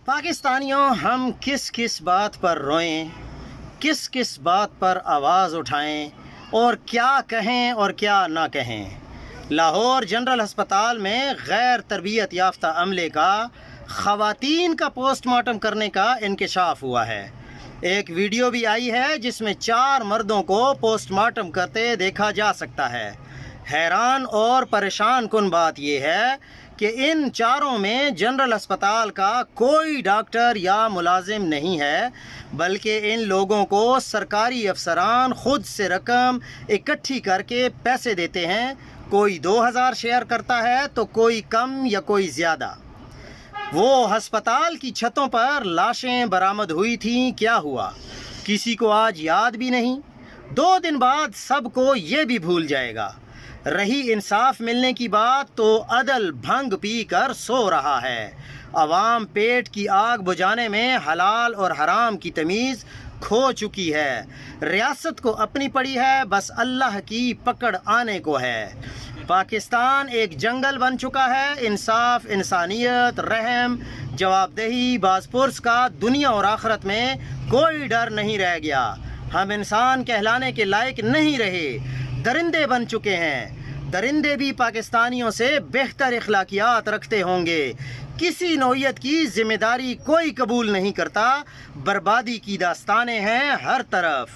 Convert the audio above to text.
पाकिस्तानियों, हम किस किस बात पर रोएं, किस किस बात पर आवाज़ उठाएं और क्या कहें और क्या ना कहें। लाहौर जनरल अस्पताल में गैर तरबियत याफ्ता अमले का ख़वातीन का पोस्टमार्टम करने का इंकशाफ हुआ है। एक वीडियो भी आई है जिसमें 4 मर्दों को पोस्टमार्टम करते देखा जा सकता है। हैरान और परेशान कुन बात यह है कि इन चारों में जनरल अस्पताल का कोई डॉक्टर या मुलाजिम नहीं है, बल्कि इन लोगों को सरकारी अफसरान खुद से रकम इकट्ठी करके पैसे देते हैं। कोई 2000 शेयर करता है तो कोई कम या कोई ज़्यादा। वो अस्पताल की छतों पर लाशें बरामद हुई थीं, क्या हुआ किसी को आज याद भी नहीं। 2 दिन बाद सबको ये भी भूल जाएगा। रही इंसाफ मिलने की बात तो अदल भंग पी कर सो रहा है। अवाम पेट की आग बुझाने में हलाल और हराम की तमीज़ खो चुकी है। रियासत को अपनी पड़ी है, बस अल्लाह की पकड़ आने को है। पाकिस्तान एक जंगल बन चुका है। इंसाफ, इंसानियत, रहम, जवाबदेही, बाज़पुरस का दुनिया और आखिरत में कोई डर नहीं रह गया। हम इंसान कहलाने के लायक नहीं रहे, दरिंदे बन चुके हैं। दरिंदे भी पाकिस्तानियों से बेहतर इखलाकियात रखते होंगे। किसी नौइयत की जिम्मेदारी कोई कबूल नहीं करता। बर्बादी की दास्तानें हैं हर तरफ।